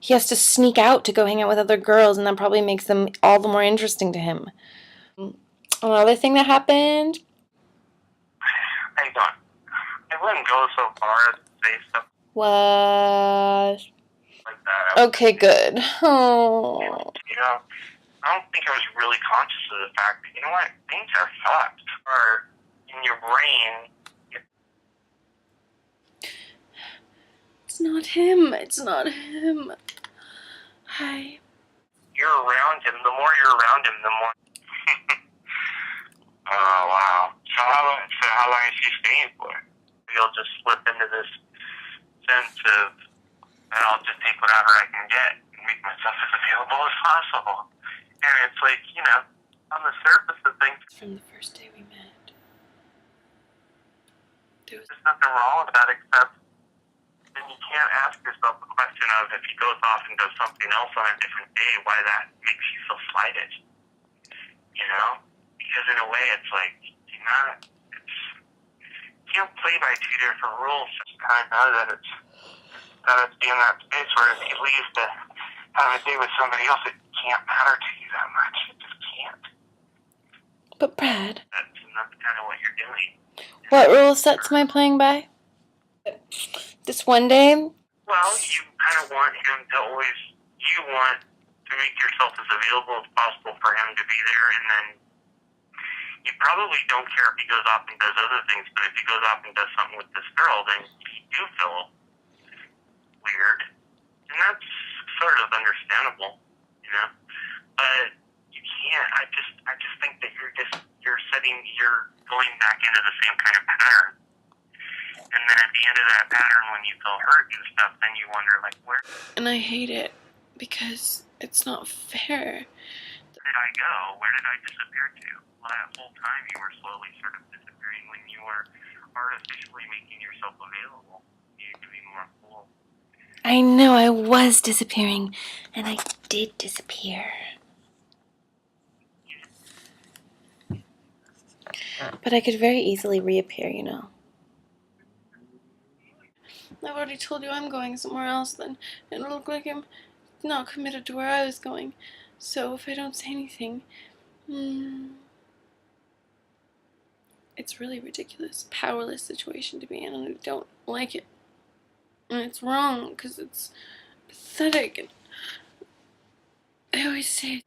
he has to sneak out to go hang out with other girls, and that probably makes them all the more interesting to him. Another thing that happened. I don't. I wouldn't go so far as to say stuff What? like that. Okay, good. Oh. You know, I don't think I was really conscious of the fact that, you know what, things are fucked. Or in your brain. It's not him. It's not him. Hi. You're around him. The more you're around him, the more. Oh, wow. So how long is he staying for? You'll just slip into this sense of, I'll just take whatever I can get and make myself as available as possible. And it's like, you know, on the surface of things. From the first day we met. There's nothing wrong with that, except then you can't ask yourself the question of, if he goes off and does something else on a different day, why that makes you feel slighted. You know? Because in a way, it's like, you can't play by two different rules. Just kind of know that it's be in that space where if he leaves to have a day with somebody else, it can't matter to you that much. It just can't. But Brad, that's kind of what you're doing. What rule sets am I playing by? This one day? Well, you kind of want him to always, you want to make yourself as available as possible for him to be there, and then you probably don't care if he goes off and does other things, but if he goes off and does something with this girl, then you do feel weird. And that's sort of understandable, you know? But you can't, I just think that you're going back into the same kind of pattern. And then at the end of that pattern, when you feel hurt and stuff, then you wonder, like, where? And I hate it, because it's not fair. Where did I go? Where did I disappear to? Well, that whole time you were slowly sort of disappearing when you were artificially making yourself available. You could be more cool. I know I was disappearing, and I did disappear. But I could very easily reappear, you know. I've already told you I'm going somewhere else then. It'll look like I'm not committed to where I was going. So if I don't say anything, it's really ridiculous, powerless situation to be in, and I don't like it. And it's wrong, because it's pathetic, and I always say it.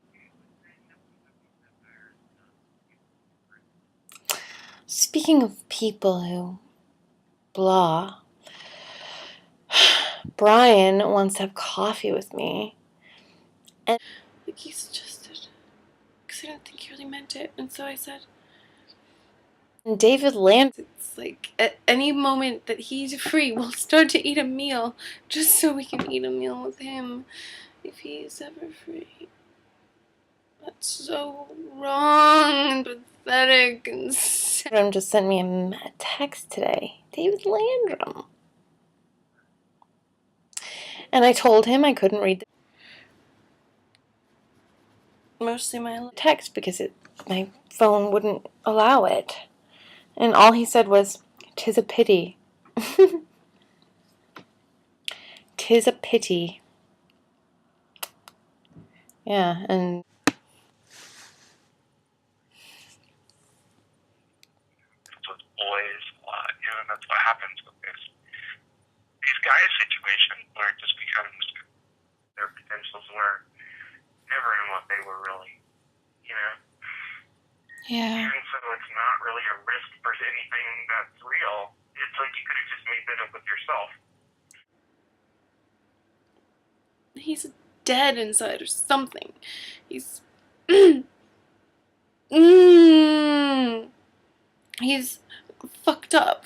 Speaking of people who blah, Brian wants to have coffee with me, and like he suggested, because I didn't think he really meant it, and so I said, and David Land, it's like at any moment that he's free, we'll start to eat a meal, just so we can eat a meal with him, if he's ever free. That's so wrong and pathetic and sad. Landrum just sent me a text today. David Landrum. And I told him I couldn't read mostly my text because my phone wouldn't allow it. And all he said was, "'Tis a pity." 'Tis a pity. Yeah, and with boys a lot, you know, and that's what happens with these guys situations where it just becomes their potentials were never in what they were really, you know. Yeah. And so it's not really a risk for anything that's real. It's like you could have just made that up with yourself. He's dead inside or something. He's he's fucked up.